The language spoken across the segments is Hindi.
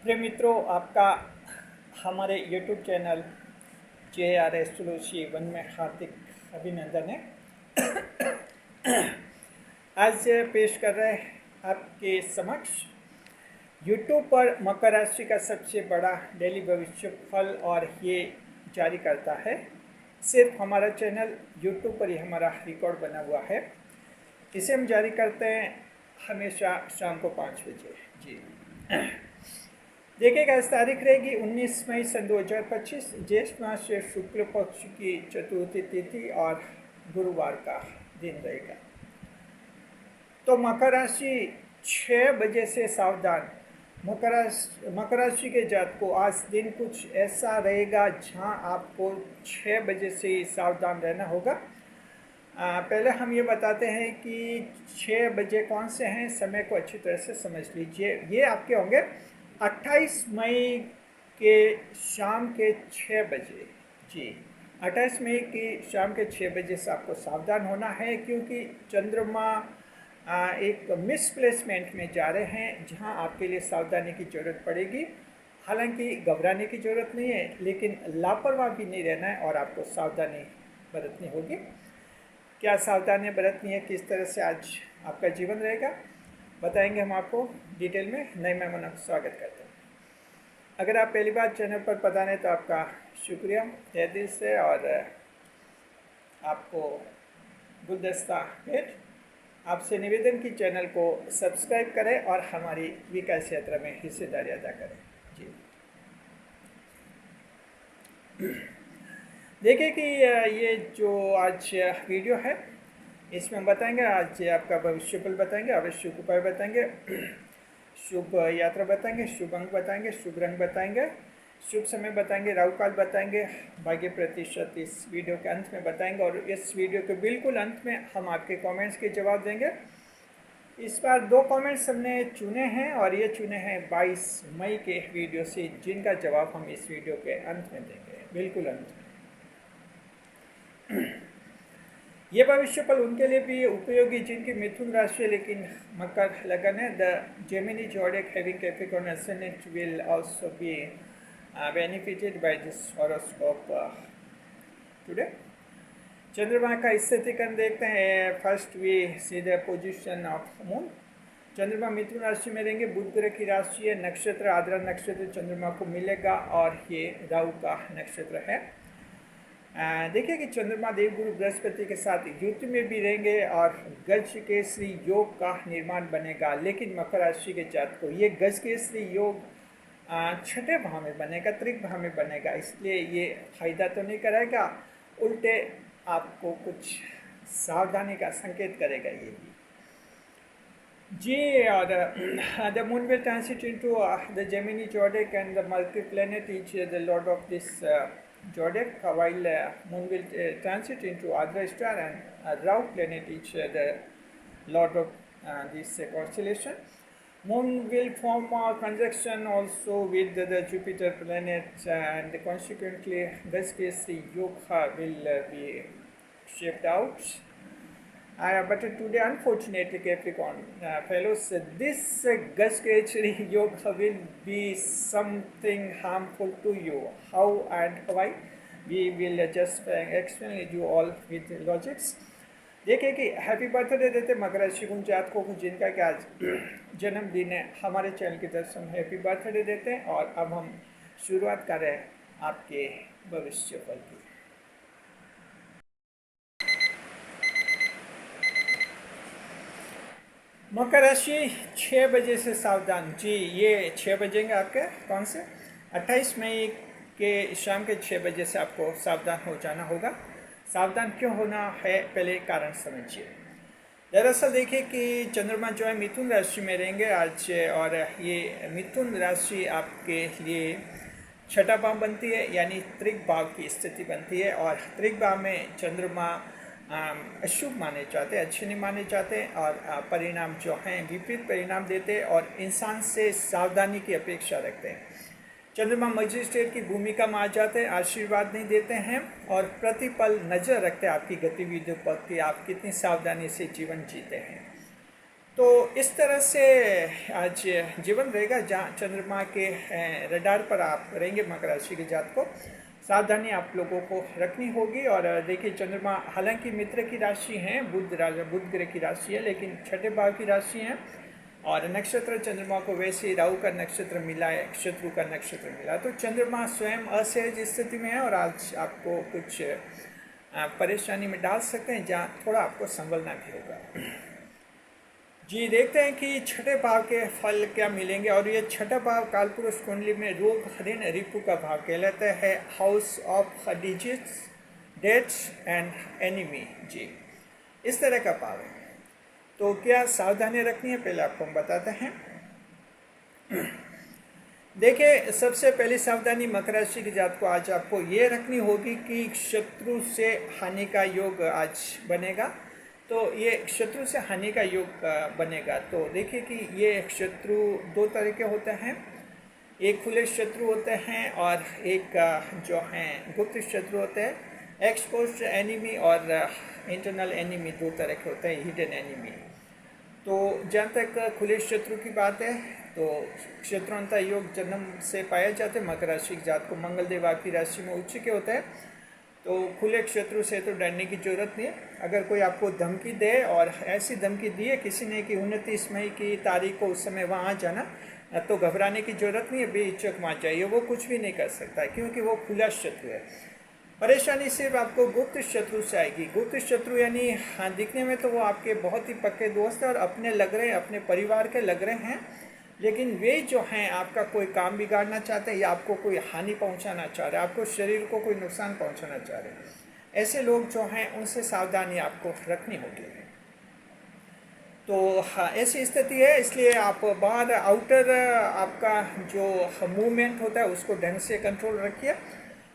प्रिय मित्रों, आपका हमारे YouTube channel JR astrology one में हार्दिक अभिनंदन है। आज पेश कर रहे हैं आपके समक्ष YouTube पर मकर राशि का सबसे बड़ा डेली भविष्य फल, और ये जारी करता है सिर्फ हमारा चैनल YouTube पर ही हमारा रिकॉर्ड बना हुआ है। इसे हम जारी करते हैं हमेशा शाम को 5 बजे। जी देखिएगा, इस तारीख रहेगी 19 मई सन 2025, ज्येष्ठ मास से शुक्ल पक्ष की चतुर्थी तिथि और गुरुवार का दिन रहेगा। तो मकर राशि 6 बजे से सावधान। मकर राशि के जातक को आज दिन कुछ ऐसा रहेगा जहां आपको 6 बजे से ही सावधान रहना होगा। पहले हम ये बताते हैं कि 6 बजे कौन से हैं, समय को अच्छी तरह से समझ लीजिए। ये आपके होंगे 28 मई के शाम के 6 बजे। जी 28 मई की शाम के 6 बजे से आपको सावधान होना है, क्योंकि चंद्रमा एक मिसप्लेसमेंट में जा रहे हैं जहां आपके लिए सावधानी की ज़रूरत पड़ेगी। हालांकि घबराने की ज़रूरत नहीं है, लेकिन लापरवाह भी नहीं रहना है और आपको सावधानी बरतनी होगी। क्या सावधानी बरतनी है, किस तरह से आज आपका जीवन रहेगा, बताएंगे हम आपको डिटेल में। नए मेहमानों का स्वागत करते हैं। अगर आप पहली बार चैनल पर पधारे तो आपका शुक्रिया तहे दिल से, और आपको गुलदस्ता भेंट। आपसे निवेदन की चैनल को सब्सक्राइब करें और हमारी विकास यात्रा में हिस्सेदारी अदा करें। जी देखिए कि ये जो आज वीडियो है, इसमें हम बताएंगे आज आपका भविष्य फल बताएंगे, आवश्यक उपाय बताएंगे, शुभ यात्रा बताएंगे, शुभ अंक बताएंगे, शुभ रंग बताएंगे, शुभ समय बताएंगे, राहु काल बताएंगे, भाग्य प्रतिशत इस वीडियो के अंत में बताएंगे, और इस वीडियो के बिल्कुल अंत में हम आपके कमेंट्स के जवाब देंगे। इस बार 2 कमेंट्स हमने चुने हैं, और ये चुने हैं 22 मई के वीडियो से, जिनका जवाब हम इस वीडियो के अंत में देंगे, बिल्कुल अंत में। ये भविष्य फल उनके लिए भी उपयोगी जिनकी मिथुन राशि लेकिन मकर लगन है। The Gemini जोडिक having Capricorn ascendant will also be benefited by this horoscope today. चंद्रमा का स्थितिकरण देखते हैं। First we see the position of moon. चंद्रमा मिथुन राशि में रहेंगे। बुध ग्रह की राशि है, नक्षत्र आद्रा नक्षत्र चंद्रमा को मिलेगा, और ये राहु का नक्षत्र है। देखिए कि चंद्रमा देवगुरु बृहस्पति के साथ युति में भी रहेंगे और गज केसरी योग का निर्माण बनेगा। लेकिन मकर राशि के जातक को ये गज केसरी योग 6ठे भाव में बनेगा, त्रिक भाव में बनेगा, इसलिए ये फायदा तो नहीं कराएगा, उल्टे आपको कुछ सावधानी का संकेत करेगा ये भी। जी और the moon will transit into the Gemini जोडिक and the multi planet each the Lord of this Zodiac, while moon will transit into Adra star and Rahu planet, each the lord of this constellation. Moon will form a conjunction also with the Jupiter planet, and consequently this case the yoga will be shaped out. But today, unfortunately, Capricorn fellows, this Gaskechari yoga will be something harmful to you. How and why? We will just explain you all with logics. देखिए कि हैप्पी बर्थडे देते मकर राशि के जातकों को जिनका कि आज जन्मदिन है, हमारे चैनल की तरफ से हम हैप्पी बर्थडे देते हैं। और अब हम शुरुआत कर रहे हैं आपके भविष्य फल की। मकर राशि 6 बजे से सावधान। जी ये 6 बजेंगे आपके कौन से 28 मई के शाम के 6 बजे से आपको सावधान हो जाना होगा। सावधान क्यों होना है, पहले कारण समझिए। दरअसल देखिए कि चंद्रमा जो है मिथुन राशि में रहेंगे आज, और ये मिथुन राशि आपके लिए 6ठा भाव बनती है, यानी त्रिक भाव की स्थिति बनती है। और त्रिक भाव में चंद्रमा अशुभ माने जाते हैं, अच्छे नहीं माने जाते, और परिणाम जो हैं विपरीत परिणाम देते हैं, और इंसान से सावधानी की अपेक्षा रखते हैं। चंद्रमा मजिस्ट्रेट की भूमिका में आ जाते हैं, आशीर्वाद नहीं देते हैं, और प्रतिपल नज़र रखते हैं आपकी गतिविधियों पर कि आप कितनी सावधानी से जीवन जीते हैं। तो इस तरह से आज जीवन रहेगा जहाँ चंद्रमा के रडार पर आप रहेंगे। मकर राशि के जात को सावधानी आप लोगों को रखनी होगी। और देखिए चंद्रमा हालांकि मित्र की राशि है, बुध ग्रह की राशि है, लेकिन छठे भाव की राशि है। और नक्षत्र चंद्रमा को वैसे ही राहु का नक्षत्र मिला है, शत्रु का नक्षत्र मिला, तो चंद्रमा स्वयं असहज स्थिति में है और आज आपको कुछ परेशानी में डाल सकते हैं जहाँ थोड़ा आपको संभलना भी होगा। जी देखते हैं कि छठे भाव के फल क्या मिलेंगे। और ये छठा भाव कालपुरुष कुंडली में रोग ऋण रिपु का भाव कहलाता है, house of digits debts and enemy. जी इस तरह का भाव है। तो क्या सावधानी रखनी है पहले आपको हम बताते हैं। देखिए सबसे पहली सावधानी मकर राशि की जात को आज आपको ये रखनी होगी कि शत्रु से हानि का योग आज बनेगा। तो ये शत्रु से हानि का योग बनेगा। तो देखिए कि ये शत्रु दो तरह के होते हैं, एक खुले शत्रु होते हैं और एक जो हैं गुप्त शत्रु होते हैं। एक्सपोज्ड एनिमी और इंटरनल एनिमी दो तरह के होते हैं, हिडन एनिमी। तो जहाँ तक खुले शत्रु की बात है तो शत्रुंता योग जन्म से पाया जाते हैं। मकर राशि की जात को मंगलदेव आपकी राशि में उच्च के होते हैं, तो खुले शत्रु से तो डरने की जरूरत नहीं है। अगर कोई आपको धमकी दे और ऐसी धमकी दी है किसी ने कि 29 मई की तारीख को उस समय वहाँ जाना, तो घबराने की जरूरत नहीं है, बेहिचक वहाँ जाइए, वो कुछ भी नहीं कर सकता क्योंकि वो खुला शत्रु है। परेशानी सिर्फ आपको गुप्त शत्रु से आएगी। गुप्त शत्रु यानी हाँ दिखने में तो वो आपके बहुत ही पक्के दोस्त हैं और अपने लग रहे हैं, अपने परिवार के लग रहे हैं, लेकिन वे जो हैं आपका कोई काम बिगाड़ना चाहते हैं या आपको कोई हानि पहुंचाना चाह रहे हैं, आपको शरीर को कोई नुकसान पहुंचाना चाह रहे हैं। ऐसे लोग जो हैं उनसे सावधानी आपको रखनी होगी। तो हाँ ऐसी स्थिति है, इसलिए आप बाहर आउटर आपका जो मूवमेंट होता है उसको ढंग से कंट्रोल रखिए।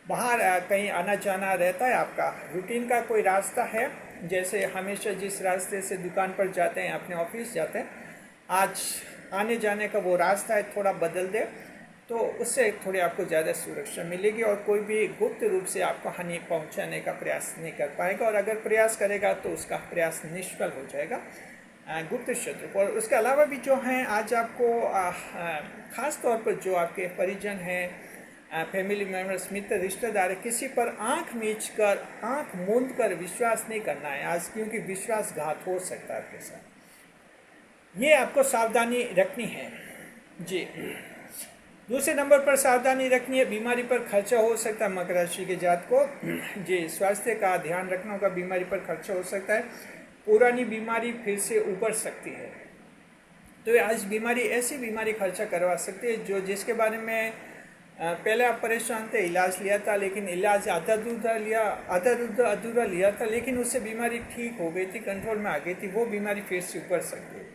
बाहर कहीं आना जाना रहता है, आपका रूटीन का कोई रास्ता है, जैसे हमेशा जिस रास्ते से दुकान पर जाते हैं, अपने ऑफिस जाते हैं, आज आने जाने का वो रास्ता है थोड़ा बदल दे तो उससे थोड़ी आपको ज़्यादा सुरक्षा मिलेगी और कोई भी गुप्त रूप से आपको हानि पहुंचाने का प्रयास नहीं कर पाएगा। और अगर प्रयास करेगा तो उसका प्रयास निष्फल हो जाएगा गुप्त शत्रु को। और उसके अलावा भी जो हैं आज आपको ख़ास तौर पर जो आपके परिजन हैं, फैमिली मेम्बर्स, मित्र, रिश्तेदार, किसी पर आंख मीच कर, आंख मूंद कर विश्वास नहीं करना है आज, क्योंकि विश्वासघात हो सकता है आपके साथ। ये आपको सावधानी रखनी है। जी दूसरे नंबर पर सावधानी रखनी है, बीमारी पर खर्चा हो सकता है मकर राशि के जात को। जी स्वास्थ्य का ध्यान रखना होगा, बीमारी पर खर्चा हो सकता है, पुरानी बीमारी फिर से उभर सकती है। तो आज बीमारी ऐसी बीमारी खर्चा करवा सकती है जो जिसके बारे में पहले आप परेशान थे, इलाज लिया था, लेकिन इलाज आधा अधूरा लिया था, लेकिन उससे बीमारी ठीक हो गई थी, कंट्रोल में आ गई थी, वो बीमारी फिर से उभर सकती है।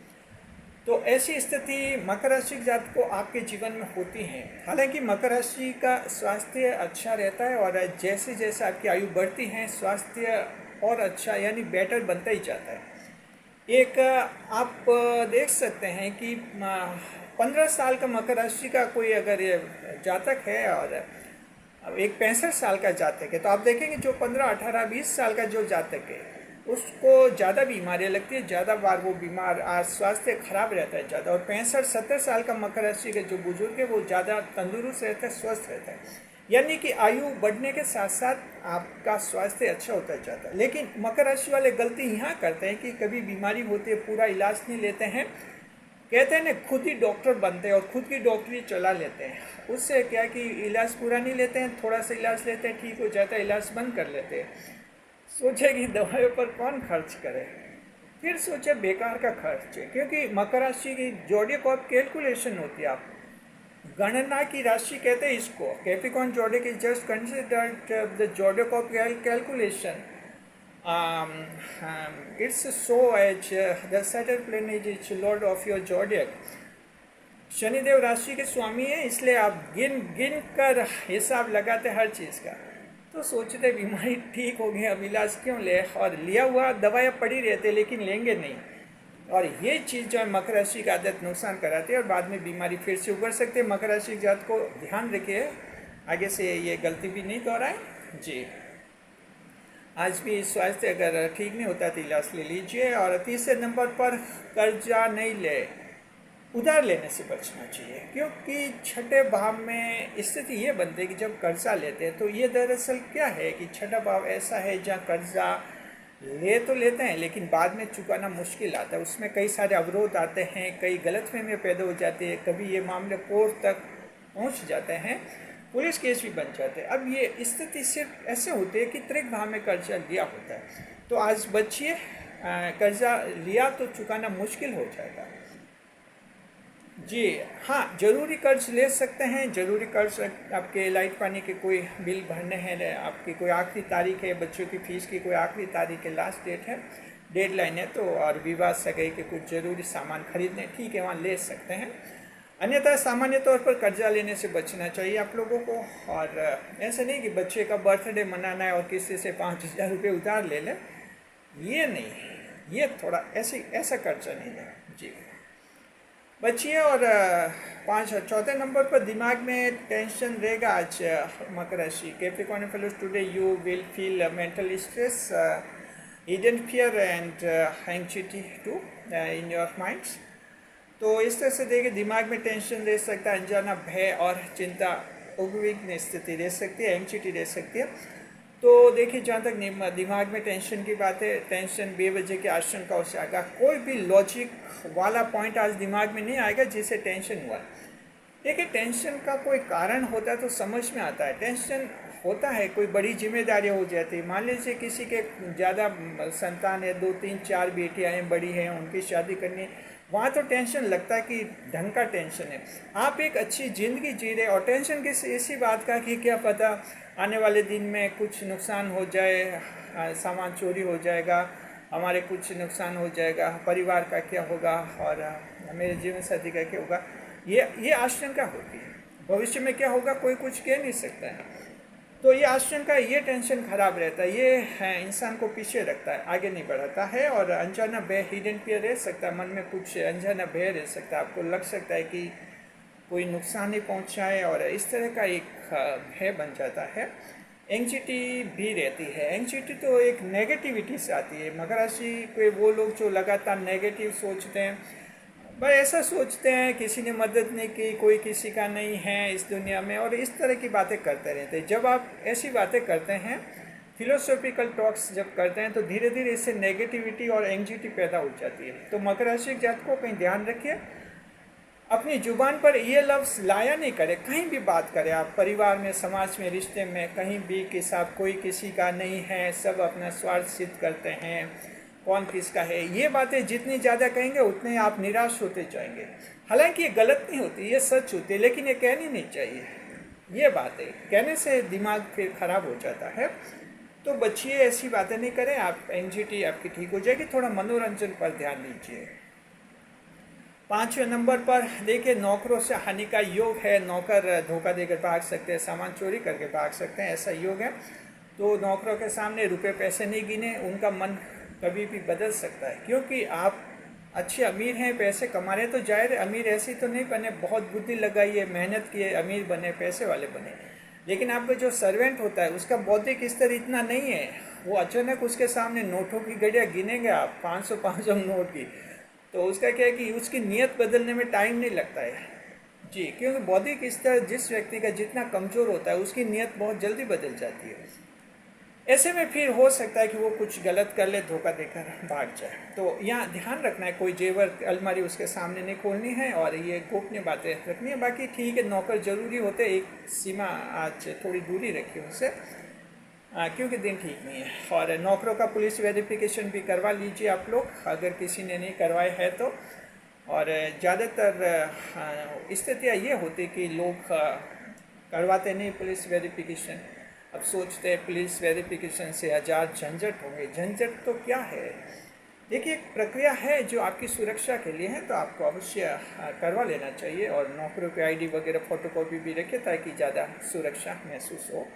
तो ऐसी स्थिति मकर राशि के जात को आपके जीवन में होती है। हालांकि मकर राशि का स्वास्थ्य अच्छा रहता है और जैसे जैसे आपकी आयु बढ़ती है स्वास्थ्य और अच्छा यानी बेटर बनता ही जाता है। एक आप देख सकते हैं कि 15 साल का मकर राशि का कोई अगर ये जातक है और एक 65 साल का जातक है, तो आप देखेंगे जो 15, 18, 20 साल का जो जातक है उसको ज़्यादा बीमारियाँ लगती है, ज़्यादा बार वो बीमार, स्वास्थ्य खराब रहता है ज़्यादा। और 65, 70 साल का मकर राशि के जो बुजुर्ग है वो ज़्यादा तंदुरुस्त रहता है, स्वस्थ रहता है। यानी कि आयु बढ़ने के साथ साथ आपका स्वास्थ्य अच्छा होता जाता है। लेकिन मकर राशि वाले गलती यहाँ करते हैं कि कभी बीमारी होती है पूरा इलाज नहीं लेते हैं, कहते हैं ना खुद ही डॉक्टर बनते हैं और खुद की डॉक्टरी चला लेते हैं। उससे क्या कि इलाज पूरा नहीं लेते हैं, थोड़ा सा इलाज लेते हैं, ठीक हो जाता है, इलाज बंद कर लेते हैं। सोचे कि दवाइयों पर कौन खर्च करे, फिर सोचे बेकार का खर्च है, क्योंकि मकर राशि की जोडियक ऑफ कैलकुलेशन होती है। आप गणना की राशि कहते हैं इसको। Capricorn zodiac is just considered the zodiac of calculation. It's so as the Saturn planet is lord of your zodiac. Shanidev राशि के स्वामी है, इसलिए आप गिन गिन कर हिसाब लगाते हर चीज़ का। तो सोचते बीमारी ठीक हो गई, अब इलाज क्यों ले, और लिया हुआ दवाइयाँ पड़ी रहते लेकिन लेंगे नहीं। और ये चीज़ जो है मकर राशि का आदत नुकसान कराती है और बाद में बीमारी फिर से उभर सकती है। मकर राशि की जात को ध्यान रखिए, आगे से ये गलती भी नहीं दोहराए। जी आज भी स्वास्थ्य अगर ठीक नहीं होता तो इलाज ले लीजिए। और तीसरे नंबर पर कर्जा नहीं ले, उधार लेने से बचना चाहिए, क्योंकि छठे भाव में स्थिति ये बनती है कि जब कर्जा लेते हैं तो ये दरअसल क्या है कि छठा भाव ऐसा है जहाँ कर्जा ले तो लेते हैं लेकिन बाद में चुकाना मुश्किल आता है, उसमें कई सारे अवरोध आते हैं, कई गलतफहमियाँ पैदा हो जाती है, कभी ये मामले कोर्ट तक पहुंच जाते हैं, पुलिस केस भी बन जाते हैं। अब ये स्थिति सिर्फ ऐसे होती है कि त्रिक भाव में कर्जा लिया होता है, तो आज बचिए, कर्जा लिया तो चुकाना मुश्किल हो जाएगा। जी हाँ, ज़रूरी कर्ज ले सकते हैं। ज़रूरी कर्ज आपके लाइट पानी के कोई बिल भरने हैं, आपकी कोई आखिरी तारीख है, बच्चों की फ़ीस की कोई आखिरी तारीख है, लास्ट डेट है, डेडलाइन है, तो और विवाह सगाई के कुछ ज़रूरी सामान खरीदने, ठीक है, वहाँ ले सकते हैं। अन्यथा सामान्य तौर पर कर्जा लेने से बचना चाहिए आप लोगों को। और ऐसा नहीं कि बच्चे का बर्थडे मनाना है और किसी से 5,000 रुपये उधार ले लें, ये नहीं, ये थोड़ा ऐसा कर्जा नहीं है जी, बचिए। और चौथे नंबर पर दिमाग में टेंशन रहेगा आज मकर राशि। Capricorn fellows, today you will feel mental stress, hidden fear and anxiety too in your minds. तो इस तरह से देखिए, दिमाग में टेंशन रह सकता है, अनजाना भय और चिंता, उद्विग्न स्थिति रह सकती है, एंग्जाइटी रह सकती है। तो देखिए, जहाँ तक दिमाग में टेंशन की बात है, टेंशन बेवजह की आशंकाओं से आएगा, कोई भी लॉजिक वाला पॉइंट आज दिमाग में नहीं आएगा जिससे टेंशन हुआ। देखिए, टेंशन का कोई कारण होता है तो समझ में आता है। टेंशन होता है, कोई बड़ी जिम्मेदारी हो जाती है, मान लीजिए किसी के ज़्यादा संतान है, 2 3 4 बेटियाँ हैं, बड़ी हैं, उनकी शादी करनी, वहाँ तो टेंशन लगता है कि ढंग का टेंशन है। आप एक अच्छी ज़िंदगी जी रहे और टेंशन किस इसी बात का कि क्या पता आने वाले दिन में कुछ नुकसान हो जाए, सामान चोरी हो जाएगा, हमारे कुछ नुकसान हो जाएगा, परिवार का क्या होगा और मेरे जीवन साथी का क्या होगा, ये आशंका होती है। भविष्य में क्या होगा कोई कुछ कह नहीं सकता है, तो ये आशंका, ये टेंशन खराब रहता है, ये है इंसान को पीछे रखता है, आगे नहीं बढ़ाता है। और अनजाना भय, हिडन फियर रह सकता है, मन में कुछ अनजाना भय रह सकता है, आपको लग सकता है कि कोई नुकसान नहीं पहुंचाए और इस तरह का एक भय बन जाता है। एंग्जाइटी भी रहती है। एंग्जाइटी तो एक नेगेटिविटी से आती है। मकर राशि के वो लोग जो लगातार नेगेटिव सोचते हैं, बस ऐसा सोचते हैं किसी ने मदद नहीं की, कोई किसी का नहीं है इस दुनिया में, और इस तरह की बातें करते रहते हैं। जब आप ऐसी बातें करते हैं, फिलोसॉफिकल टॉक्स जब करते हैं, तो धीरे धीरे इससे नेगेटिविटी और एंग्जाइटी पैदा हो जाती है। तो मकर राशि के जातकों को कहीं ध्यान रखिए, अपनी जुबान पर ये लफ्ज़ लाया नहीं करे, कहीं भी बात करें आप, परिवार में, समाज में, रिश्ते में, कहीं भी कि साहब कोई किसी का नहीं है, सब अपना स्वार्थ सिद्ध करते हैं, कौन किसका है, ये बातें जितनी ज़्यादा कहेंगे उतने आप निराश होते जाएंगे। हालांकि ये गलत नहीं होती, ये सच होती है, लेकिन ये कहनी नहीं चाहिए। ये बातें कहने से दिमाग फिर ख़राब हो जाता है, तो बचिए, ऐसी बातें नहीं करें। आप एंग्जाइटी आपकी ठीक हो जाएगी। थोड़ा मनोरंजन पर ध्यान दीजिए। 5वें नंबर पर देखिए, नौकरों से हानि का योग है। नौकर धोखा देकर भाग सकते हैं, सामान चोरी करके भाग सकते हैं, ऐसा योग है। तो नौकरों के सामने रुपए पैसे नहीं गिने, उनका मन कभी भी बदल सकता है, क्योंकि आप अच्छे अमीर हैं, पैसे कमा रहे हैं, तो जाहिर अमीर ऐसी तो नहीं बने, बहुत बुद्धि लगाइए, मेहनत किए, अमीर बने, पैसे वाले बने। लेकिन आपका जो सर्वेंट होता है उसका बौद्धिक स्तर इतना नहीं है, वो अचानक उसके सामने नोटों की गड़ियाँ गिनेंगे आप, 500 नोट की, तो उसका क्या है कि उसकी नीयत बदलने में टाइम नहीं लगता है जी, क्योंकि बौद्धिक स्तर जिस व्यक्ति का जितना कमज़ोर होता है उसकी नीयत बहुत जल्दी बदल जाती है। ऐसे में फिर हो सकता है कि वो कुछ गलत कर ले, धोखा देकर भाग जाए। तो यहाँ ध्यान रखना है, कोई जेवर अलमारी उसके सामने नहीं खोलनी है और ये गोपनीय बातें रखनी है। बाकी ठीक है, नौकर जरूरी होते, एक सीमा आज थोड़ी दूरी रखिए उनसे, क्योंकि दिन ठीक नहीं है। और नौकरों का पुलिस वेरिफिकेशन भी करवा लीजिए आप लोग, अगर किसी ने नहीं करवाया है तो। और ज़्यादातर स्थितियाँ ये होती कि लोग करवाते नहीं पुलिस वेरिफिकेशन। अब सोचते हैं पुलिस वेरिफिकेशन से हजार झंझट होंगे। झंझट तो क्या है, देखिए, एक प्रक्रिया है जो आपकी सुरक्षा के लिए है, तो आपको अवश्य करवा लेना चाहिए। और नौकरियों के आईडी वगैरह फोटोकॉपी भी रखें ताकि ज़्यादा सुरक्षा महसूस हो।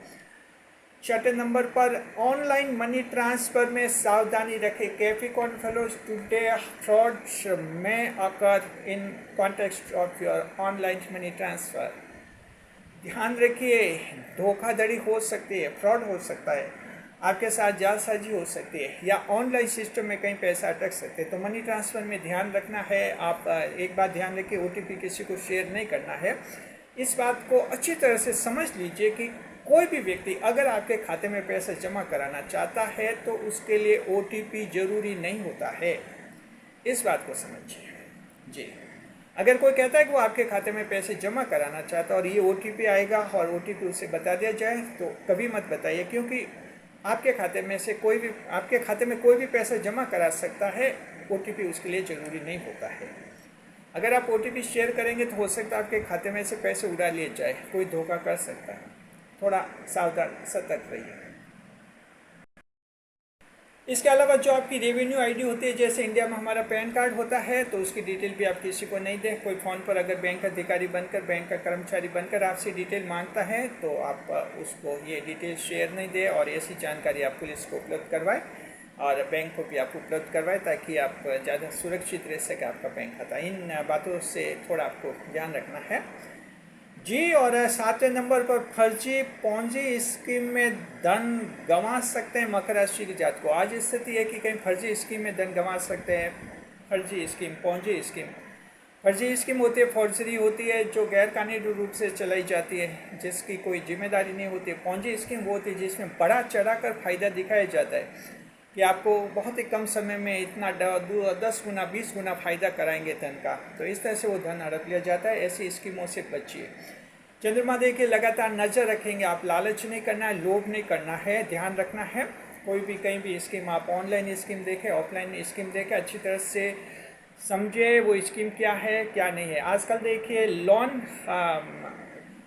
6 नंबर पर ऑनलाइन मनी ट्रांसफ़र में सावधानी रखें। कैप्रिकॉर्न फेलोज, टुडे फ्रॉड्स में occur in context of your online money transfer. ध्यान रखिए, धोखाधड़ी हो सकती है, फ्रॉड हो सकता है। आपके साथ जालसाजी हो सकती है, या ऑनलाइन सिस्टम में कहीं पैसा अटक सकते हैं। तो मनी ट्रांसफ़र में ध्यान रखना है। आप एक बात ध्यान रखिए, OTP किसी को शेयर नहीं करना है। इस बात को अच्छी तरह से समझ लीजिए कि कोई भी व्यक्ति अगर आपके खाते में पैसा जमा कराना चाहता है तो उसके लिए OTP जरूरी नहीं होता है। इस बात को समझिए जी। अगर कोई कहता है कि वो आपके खाते में पैसे जमा कराना चाहता है और ये OTP आएगा और OTP उसे बता दिया जाए, तो कभी मत बताइए, क्योंकि आपके खाते में कोई भी पैसा जमा करा सकता है। OTP उसके लिए ज़रूरी नहीं होता है। अगर आप OTP शेयर करेंगे तो हो सकता है आपके खाते में से पैसे उड़ा लिए जाए, कोई धोखा कर सकता है। थोड़ा सावधान सतर्क रहिए। इसके अलावा जो आपकी रेवेन्यू आईडी होती है, जैसे इंडिया में हमारा पैन कार्ड होता है, तो उसकी डिटेल भी आप किसी को नहीं दें। कोई फ़ोन पर अगर बैंक अधिकारी बनकर, बैंक का कर्मचारी बनकर आपसे डिटेल मांगता है तो आप उसको ये डिटेल शेयर नहीं दें, और ऐसी जानकारी आप पुलिस को उपलब्ध करवाएं और बैंक को भी आप उपलब्ध करवाएं, ताकि आप ज़्यादा सुरक्षित रह सके आपका बैंक खाता। इन बातों से थोड़ा आपको ध्यान रखना है जी। और 7वें नंबर पर फर्जी पोंजी स्कीम में धन गंवा सकते हैं मकर राशि की जात को। आज स्थिति है कि कहीं फर्जी स्कीम में धन गंवा सकते हैं। फर्जी स्कीम, पोंजी स्कीम, फर्जी स्कीम होती है, फॉर्जरी होती है, जो गैर कानूनी रूप से चलाई जाती है, जिसकी कोई जिम्मेदारी नहीं होती है। पोंजी स्कीम वो होती है जिसमें बड़ा चढ़ा कर फायदा दिखाया जाता है कि आपको बहुत ही कम समय में इतना 10 गुना 20 गुना फायदा कराएंगे धन का। तो इस तरह से वो धन हड़प लिया जाता है। ऐसी स्कीमों से बचिए। चंद्रमा देखिए लगातार नज़र रखेंगे आप। लालच नहीं करना है, लोभ नहीं करना है, ध्यान रखना है। कोई भी कहीं भी स्कीम, आप ऑनलाइन स्कीम देखें, ऑफलाइन स्कीम देखें, अच्छी तरह से समझे वो स्कीम क्या है क्या नहीं है। आजकल देखिए लोन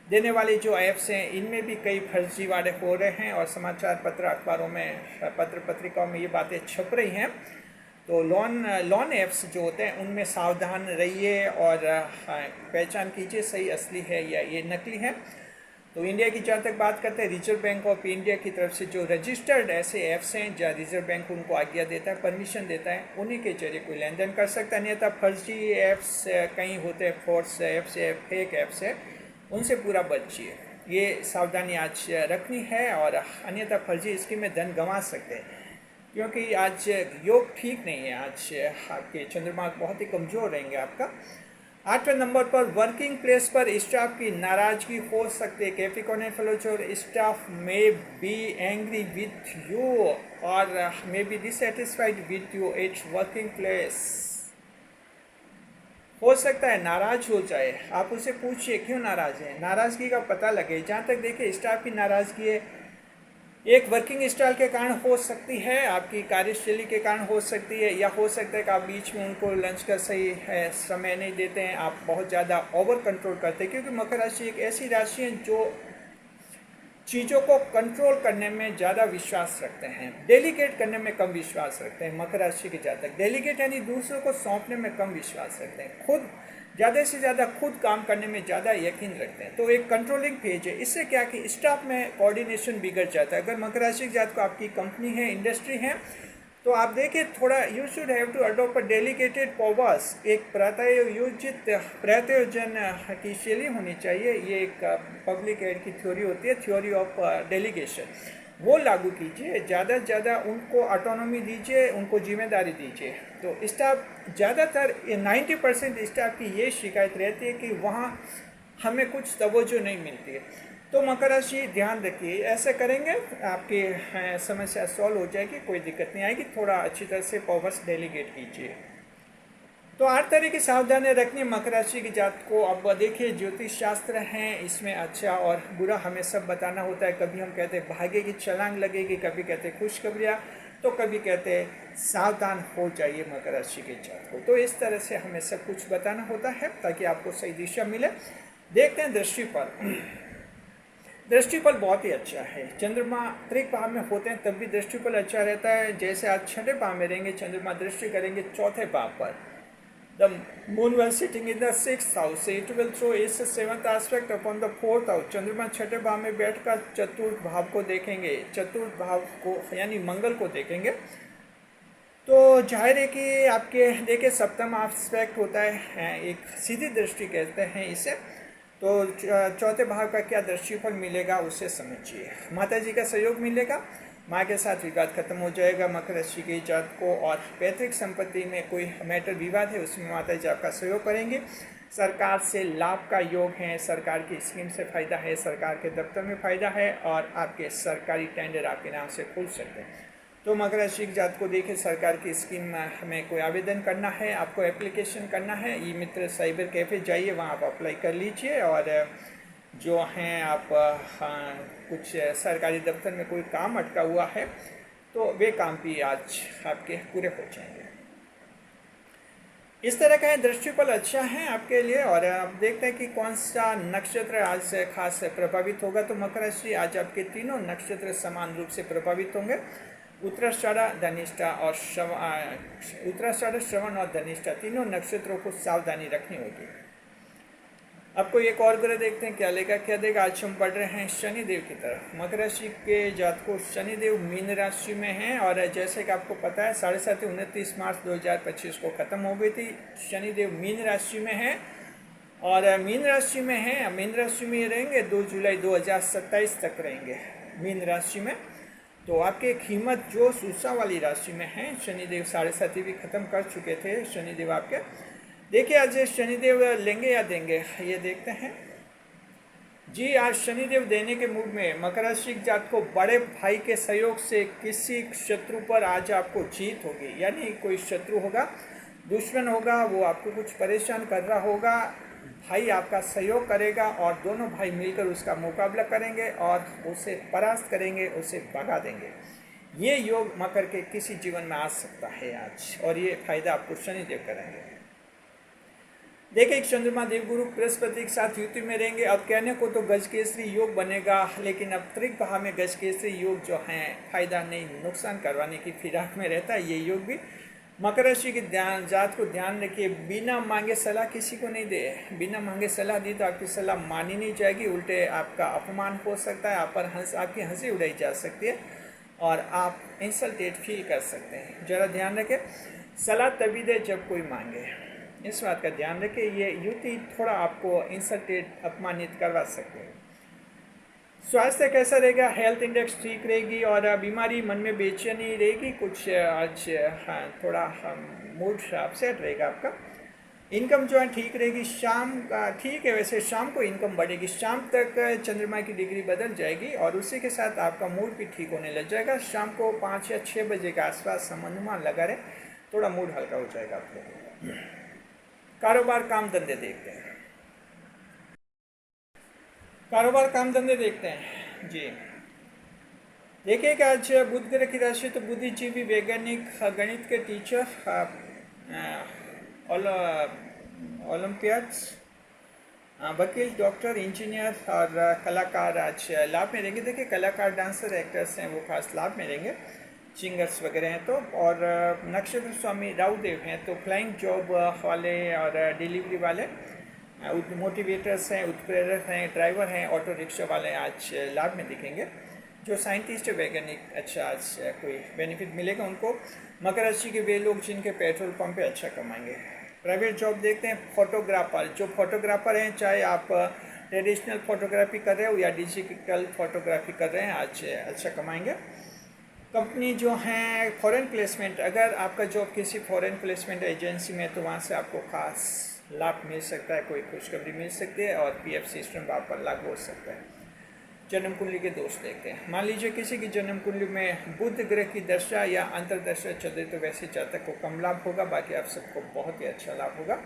देने वाले जो ऐप्स हैं, इनमें भी कई फर्जीवाड़े हो रहे हैं और समाचार पत्र, अखबारों में, पत्र पत्रिकाओं में ये बातें छप रही हैं। तो लोन ऐप्स जो होते हैं उनमें सावधान रहिए और पहचान कीजिए सही असली है या ये नकली है। तो इंडिया की जहाँ तक बात करते हैं, रिजर्व बैंक ऑफ इंडिया की तरफ से जो रजिस्टर्ड ऐसे ऐप्स हैं जहाँ रिजर्व बैंक उनको आज्ञा देता है, परमिशन देता है, उन्हीं के जरिए कोई लेन देन कर सकता है। अन्यथा फर्जी ऐप्स कहीं होते हैं, फ्रॉड्स ऐप्स है, फेक ऐप्स है, उनसे पूरा बचिए। ये सावधानी आज रखनी है, और अन्यथा फर्जी स्कीम में धन गंवा सकते हैं, क्योंकि आज योग ठीक नहीं है। आज आपके चंद्रमा बहुत ही कमज़ोर रहेंगे आपका। 8वें नंबर पर वर्किंग प्लेस पर स्टाफ की नाराज़गी हो सकती है। कैप्रिकॉर्न फ्लोचर staff may be angry with you और may be dissatisfied with you at working place. हो सकता है नाराज हो जाए। आप उसे पूछिए क्यों नाराज़ है, नाराज़गी का पता लगे। जहाँ तक देखिए स्टाफ की नाराज़गी है, एक वर्किंग स्टाइल के कारण हो सकती है, आपकी कार्यशैली के कारण हो सकती है, या हो सकता है कि आप बीच में उनको लंच का सही समय नहीं देते हैं, आप बहुत ज़्यादा ओवर कंट्रोल करते हैं। क्योंकि मकर राशि एक ऐसी राशि है जो चीज़ों को कंट्रोल करने में ज़्यादा विश्वास रखते हैं, डेलीगेट करने में कम विश्वास रखते हैं। मकर राशि के जातक डेलीगेट यानी दूसरों को सौंपने में कम विश्वास रखते हैं, खुद ज़्यादा से ज़्यादा खुद काम करने में ज़्यादा यकीन रखते हैं। तो एक कंट्रोलिंग फेज है। इससे क्या कि स्टाफ में कोऑर्डिनेशन बिगड़ जाता है। अगर मकर राशि के जातक को आपकी कंपनी है, इंडस्ट्री है, तो आप देखिए थोड़ा you should have to adopt a delegated powers. एक प्रत्योजन की शैली होनी चाहिए। ये एक पब्लिक एड की थ्योरी होती है, थ्योरी ऑफ डेलीगेशन, वो लागू कीजिए। ज़्यादा से ज़्यादा उनको ऑटोनॉमी दीजिए, उनको जिम्मेदारी दीजिए। तो स्टाफ ज़्यादातर 90% स्टाफ की ये शिकायत रहती है कि वहाँ हमें कुछ तवज्जो नहीं मिलती है। तो मकर राशि ध्यान रखिए, ऐसे करेंगे आपकी समस्या सॉल्व हो जाएगी, कोई दिक्कत नहीं आएगी। थोड़ा अच्छी तरह से पावर्स डेलीगेट कीजिए। तो 8 तरह की सावधानियां रखनी मकर राशि की जात को। अब देखिए ज्योतिष शास्त्र हैं, इसमें अच्छा और बुरा हमें सब बताना होता है। कभी हम कहते हैं भाग्य की छलांग लगेगी, कभी कहते हैं खुशखबरियाँ, तो कभी कहते हैं सावधान हो जाइए मकर राशि के जात को। तो इस तरह से हमें सब कुछ बताना होता है ताकि आपको सही दिशा मिले। देखते हैं दृष्टिफल। दृष्टिफल बहुत ही अच्छा है। चंद्रमा त्रिक भाव में होते हैं तब भी दृष्टिफल अच्छा रहता है। जैसे आज 6ठे भाव में रहेंगे, चंद्रमा दृष्टि करेंगे 4थे भाव पर। The moon will sitting in the 6th house, it will throw its 7th aspect upon the 4th house. चंद्रमा 6ठे भाव में बैठकर चतुर्थ भाव को देखेंगे, चतुर्थ भाव को यानी मंगल को देखेंगे। तो जाहिर है कि आपके देखिए सप्तम एस्पेक्ट होता है, एक सीधी दृष्टि कहते हैं इसे। तो 4थे भाव का क्या दृष्टिफल मिलेगा उसे समझिए। माता जी का सहयोग मिलेगा, माँ के साथ विवाद खत्म हो जाएगा मकर राशि के जात को। और पैतृक संपत्ति में कोई मैटर विवाद है उसमें माता जी आपका सहयोग करेंगे। सरकार से लाभ का योग है, सरकार की स्कीम से फायदा है, सरकार के दफ्तर में फायदा है और आपके सरकारी टेंडर आपके नाम से खुल सकते हैं। तो मकर राशि के जात को देखिए, सरकार की स्कीम में हमें कोई आवेदन करना है, आपको एप्लीकेशन करना है, ई मित्र साइबर कैफ़े जाइए, वहाँ आप अप्लाई कर लीजिए। और जो हैं आप कुछ सरकारी दफ्तर में कोई काम अटका हुआ है तो वे काम भी आज आपके पूरे हो जाएंगे। इस तरह का दृष्टिफल अच्छा है आपके लिए। और आप देखते हैं कि कौन सा नक्षत्र आज से खास प्रभावित होगा। तो मकर राशि, आज आपके तीनों नक्षत्र समान रूप से प्रभावित होंगे। उत्तराषाढ़ा, धनिष्ठा और श्रवण और धनिष्ठा तीनों नक्षत्रों को सावधानी रखनी होगी। आपको एक और ग्रह देखते हैं क्या लेगा क्या देगा। आज हम बढ़ रहे हैं शनिदेव की तरफ। मकर राशि के जात को शनिदेव मीन राशि में हैं और जैसे कि आपको पता है 7.5 29 मार्च 2025 को ख़त्म हो गई थी। शनिदेव मीन राशि में है और मीन राशि में है, मीन राशि में रहेंगे 2 जुलाई 2027 तक रहेंगे मीन राशि में। तो आपके एक हिम्मत जोश उत्साह वाली राशि में है। शनिदेव 7.5 भी खत्म कर चुके थे शनिदेव आपके। देखिए आज शनिदेव लेंगे या देंगे ये देखते हैं जी। आज शनिदेव देने के मूड में। मकर राशि जात को बड़े भाई के सहयोग से किसी शत्रु पर आज आपको जीत होगी, यानी कोई शत्रु होगा, दुश्मन होगा, वो आपको कुछ परेशान कर रहा होगा, भाई आपका सहयोग करेगा और दोनों भाई मिलकर उसका मुकाबला करेंगे और उसे परास्त करेंगे, उसे भगा देंगे। ये योग मकर के किसी जीवन में आ सकता है आज और ये फायदा आपको शनिदेव करेंगे। देखिए एक चंद्रमा देवगुरु बृहस्पति के साथ युति में रहेंगे। अब कहने को तो गजकेसरी योग बनेगा, लेकिन अब त्रिक भाव में गजकेसरी योग जो है फायदा नहीं नुकसान करवाने की फिराक में रहता है ये योग भी। मकर राशि के जात को ध्यान रखिए, बिना मांगे सलाह किसी को नहीं दे। बिना मांगे सलाह दी तो आपकी सलाह मानी नहीं जाएगी, उल्टे आपका अपमान हो सकता है, आप पर आपकी हंसी उड़ाई जा सकती है और आप इंसल्टेड फील कर सकते हैं। ज़रा ध्यान रखें, सलाह तभी दे जब कोई मांगे, इस बात का ध्यान रखें। ये युति थोड़ा आपको इंसल्टेड अपमानित करवा सकते हैं। स्वास्थ्य कैसा रहेगा, हेल्थ इंडेक्स ठीक रहेगी और बीमारी मन में बेचैनी रहेगी, कुछ आज हाँ थोड़ा मूड अपसेट रहेगा आपका। इनकम जो है ठीक रहेगी, शाम का ठीक है, वैसे शाम को इनकम बढ़ेगी, शाम तक चंद्रमा की डिग्री बदल जाएगी और उसी के साथ आपका मूड भी ठीक होने लग जाएगा। शाम को 5 या 6 बजे के आसपास अनुमान लगा रहे, थोड़ा मूड हल्का हो जाएगा आप लोगों का। कारोबार काम धंधे देखते हैं, कारोबार काम धंधे देखते हैं जी। देखिए कि आज बुध ग्रह की राशि, तो बुद्धिजीवी, वैज्ञानिक, गणित के टीचर, ओलंपियाड्स, वकील, डॉक्टर, इंजीनियर और कलाकार आज लाभ में रहेंगे। देखिए कलाकार, डांसर, एक्टर्स हैं वो खास लाभ में रहेंगे, सिंगर्स वगैरह हैं तो। और नक्षत्र स्वामी राहुदेव हैं तो फ्लाइंग जॉब वाले और डिलीवरी वाले, मोटिवेटर्स हैं, उत्प्रेरक हैं, ड्राइवर हैं, ऑटो रिक्शा वाले आज लाभ में दिखेंगे। जो साइंटिस्ट है, वैज्ञानिक, अच्छा आज कोई बेनिफिट मिलेगा उनको। मकर राशि के वे लोग जिनके पेट्रोल पंप पे अच्छा कमाएंगे। प्राइवेट जॉब देखते हैं, फोटोग्राफर, जो फोटोग्राफर हैं, चाहे आप ट्रेडिशनल फोटोग्राफी कर रहे हो या डिजिटल फोटोग्राफी कर रहे हैं, आज अच्छा कमाएंगे। कंपनी जो हैं, फॉरेन प्लेसमेंट, अगर आपका जॉब किसी फॉरेन प्लेसमेंट एजेंसी में तो वहाँ से आपको खास लाभ मिल सकता है, कोई खुशखबरी मिल सकती है और पीएफ सिस्टम आप पर लागू हो सकता है। जन्म कुंडली के दोष देखते हैं। मान लीजिए किसी की जन्म कुंडली में बुध ग्रह की दशा या अंतरदशा चल रही तो वैसे जातक को कम लाभ होगा, बाकी आप सबको बहुत ही अच्छा लाभ होगा।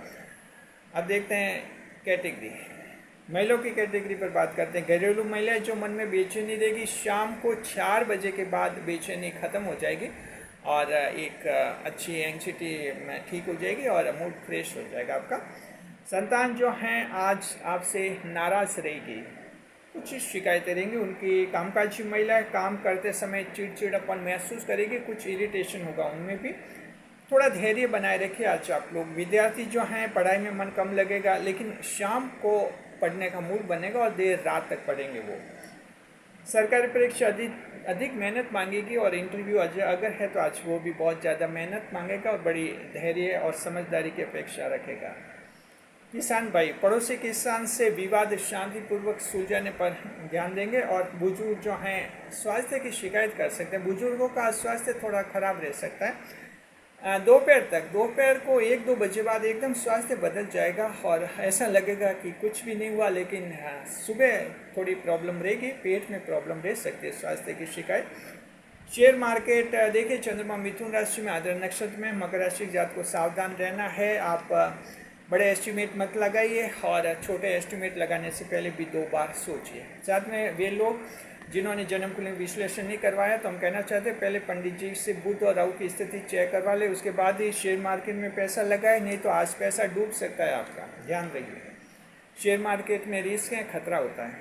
अब देखते हैं कैटेगरी, महिलाओं की कैटेगरी पर बात करते हैं। घरेलू महिलाएं जो मन में बेचैनी रहेगी, शाम को 4 बजे के बाद बेचैनी खत्म हो जाएगी और एक अच्छी एंग्जाइटी ठीक हो जाएगी और मूड फ्रेश हो जाएगा आपका। संतान जो हैं आज आपसे नाराज़ रहेगी, कुछ शिकायतें रहेंगी उनकी। कामकाजी महिलाएं काम करते समय चिड़चिड़ापन महसूस करेगी, कुछ इरिटेशन होगा उनमें भी, थोड़ा धैर्य बनाए रखिए आज आप लोग। विद्यार्थी जो हैं पढ़ाई में मन कम लगेगा, लेकिन शाम को पढ़ने का मूड बनेगा और देर रात तक पढ़ेंगे वो। सरकारी परीक्षा अधिक मेहनत मांगेगी और इंटरव्यू अगर है तो आज वो भी बहुत ज़्यादा मेहनत मांगेगा और बड़ी धैर्य और समझदारी की अपेक्षा रखेगा। किसान भाई पड़ोसी किसान से विवाद शांतिपूर्वक सुलझाने पर ध्यान देंगे। और बुजुर्ग जो हैं स्वास्थ्य की शिकायत कर सकते हैं, बुजुर्गों का स्वास्थ्य थोड़ा खराब रह सकता है। दोपहर को 1-2 बजे बाद एकदम स्वास्थ्य बदल जाएगा और ऐसा लगेगा कि कुछ भी नहीं हुआ, लेकिन सुबह थोड़ी प्रॉब्लम रहेगी, पेट में प्रॉब्लम रह सकती है, स्वास्थ्य की शिकायत। शेयर मार्केट देखिए, चंद्रमा मिथुन राशि में आद्र नक्षत्र में, मकर राशि जात को सावधान रहना है। आप बड़े एस्टिमेट मत लगाइए और छोटे एस्टिमेट लगाने से पहले भी 2 बार सोचिए। साथ में वे लोग जिन्होंने जन्म कुंडली विश्लेषण नहीं करवाया, तो हम कहना चाहते हैं पहले पंडित जी से बुध और राहु की स्थिति चेक करवा ले, उसके बाद ही शेयर मार्केट में पैसा लगाए, नहीं तो आज पैसा डूब सकता है आपका, ध्यान रखिए। शेयर मार्केट में रिस्क है, खतरा होता है।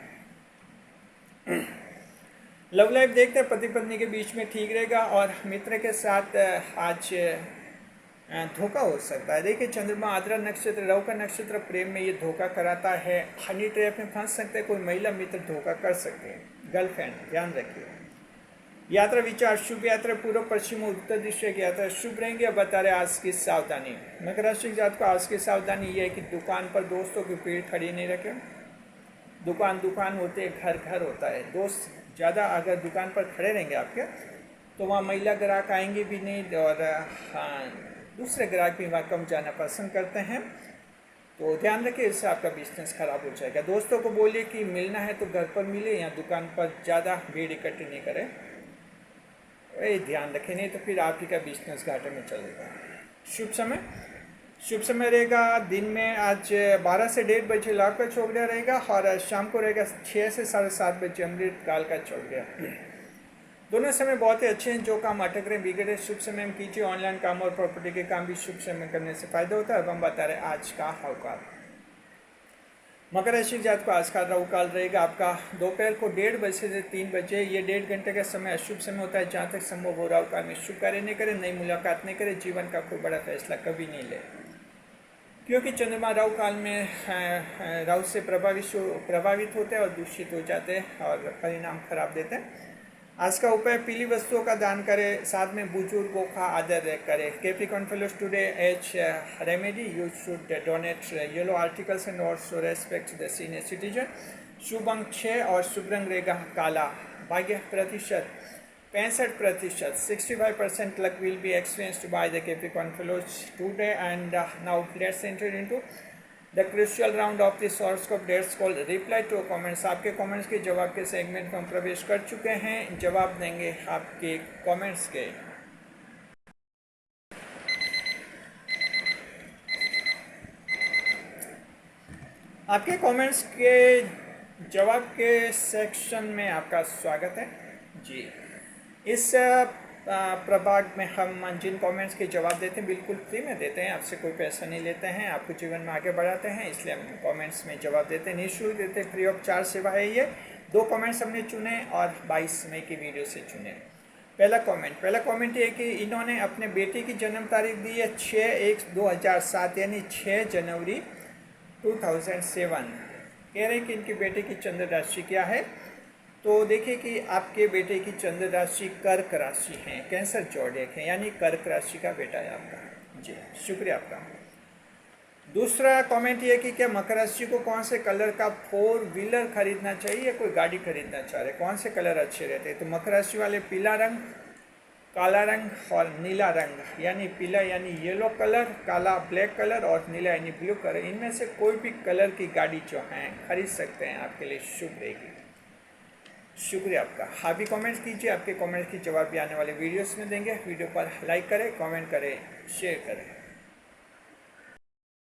लव लाइफ देखते हैं, पति पत्नी के बीच में ठीक रहेगा और मित्र के साथ आज धोखा हो सकता है। देखिए, चंद्रमा आद्रा नक्षत्र, राहु का नक्षत्र, प्रेम में ये धोखा कराता है, हनी ट्रैप में फंस सकते हैं, कोई महिला मित्र धोखा कर सकते हैं, गर्लफ्रेंड, ध्यान रखिए। यात्रा विचार, शुभ यात्रा पूर्व पश्चिम उत्तर दिशा की यात्रा शुभ रहेंगे। अब बता रहे आज की सावधानी। मकर राशि जात को आज की सावधानी ये है कि दुकान पर दोस्तों की भीड़ खड़ी नहीं रखें। दुकान होते हैं, घर होता है। दोस्त ज़्यादा अगर दुकान पर खड़े रहेंगे आपके, तो वहाँ महिला ग्राहक आएंगे भी नहीं और दूसरे ग्राहक भी वहाँ कम जाना पसंद करते हैं, तो ध्यान रखिए, इससे आपका बिजनेस खराब हो जाएगा। दोस्तों को बोलिए कि मिलना है तो घर पर मिले या दुकान पर ज़्यादा भीड़ इकट्ठी नहीं करें, ये ध्यान रखें, नहीं तो फिर आप ही का बिजनेस घाटे में चलेगा। शुभ समय रहेगा दिन में आज 12 से 1:30 बजे लाभ का चौगड़िया रहेगा और शाम को रहेगा 6 से 7:30 बजे अमृत काल का चौगड़िया। दोनों समय बहुत ही अच्छे हैं। जो काम अटक रहे बिगड़े शुभ समय में कीजिए। ऑनलाइन काम और प्रॉपर्टी के काम भी शुभ समय करने से फायदा होता है। अब हम बता रहे आज का राहुकाल। मकर राशि जात को आज का राहुकाल रहेगा आपका दोपहर को 1:30 बजे से 3 बजे। ये 1.5 घंटे का समय अशुभ समय होता है। जहाँ तक संभव हो राहुकाल में शुभ कार्य नहीं करें, नई मुलाकात नहीं करें, जीवन का कोई बड़ा फैसला कभी नहीं ले, क्योंकि चंद्रमा राहु काल में राहु से प्रभावित होते हैं और दूषित हो जाते हैं और परिणाम खराब देते हैं। आज का उपाय, पीली वस्तुओं का दान करें, साथ में बुजुर्गों का आदर करें। Capricorn fellows today as remedy you should donate yellow articles and also respect the senior citizen. शुभ अंक 6 और शुभ रंग रहेगा काला। भाग्य प्रतिशत 65%, 65% luck will be experienced by the Capricorn fellows today. And now let's enter into the crucial round of this horoscope, that's called reply to comments। आपके कमेंट्स के जवाब के सेगमेंट में हम प्रवेश कर चुके हैं। जवाब देंगे आपके कमेंट्स के। आपके कमेंट्स के जवाब के सेक्शन में आपका स्वागत है जी। इस प्रभाग में हम जिन कमेंट्स के जवाब देते हैं बिल्कुल फ्री में देते हैं, आपसे कोई पैसा नहीं लेते हैं, आपको जीवन में आगे बढ़ाते हैं, इसलिए हम कमेंट्स में जवाब देते हैं, निःशुल्क देते हैं, फ्री ऑफ चार्ज सेवा है ये। 2 कमेंट्स हमने चुने और 22 मई की वीडियो से चुने। पहला कमेंट ये कि इन्होंने अपने बेटे की जन्म तारीख दी है 6/1/2007 यानी 6 जनवरी 2007। कह रहे हैं कि इनके बेटे की चंद्र राशि क्या है। तो देखिए कि आपके बेटे की चंद्र राशि कर्क राशि है, कैंसर जोडिएक है, यानी कर्क राशि का बेटा है आपका जी। शुक्रिया आपका। दूसरा कमेंट ये कि क्या मकर राशि को कौन से कलर का 4 व्हीलर खरीदना चाहिए या कोई गाड़ी खरीदना चाह रहे, कौन से कलर अच्छे रहते हैं। तो मकर राशि वाले पीला रंग, काला रंग और नीला रंग, यानी पीला यानी येलो कलर, काला ब्लैक कलर और नीला यानी ब्लू कलर, इनमें से कोई भी कलर की गाड़ी जो है खरीद सकते हैं, आपके लिए शुभ रहेगी। शुक्रिया आपका। आप भी कमेंट्स कीजिए, आपके कमेंट्स की जवाब भी आने वाले वीडियोस में देंगे। वीडियो पर लाइक करें, कमेंट करें, शेयर करें।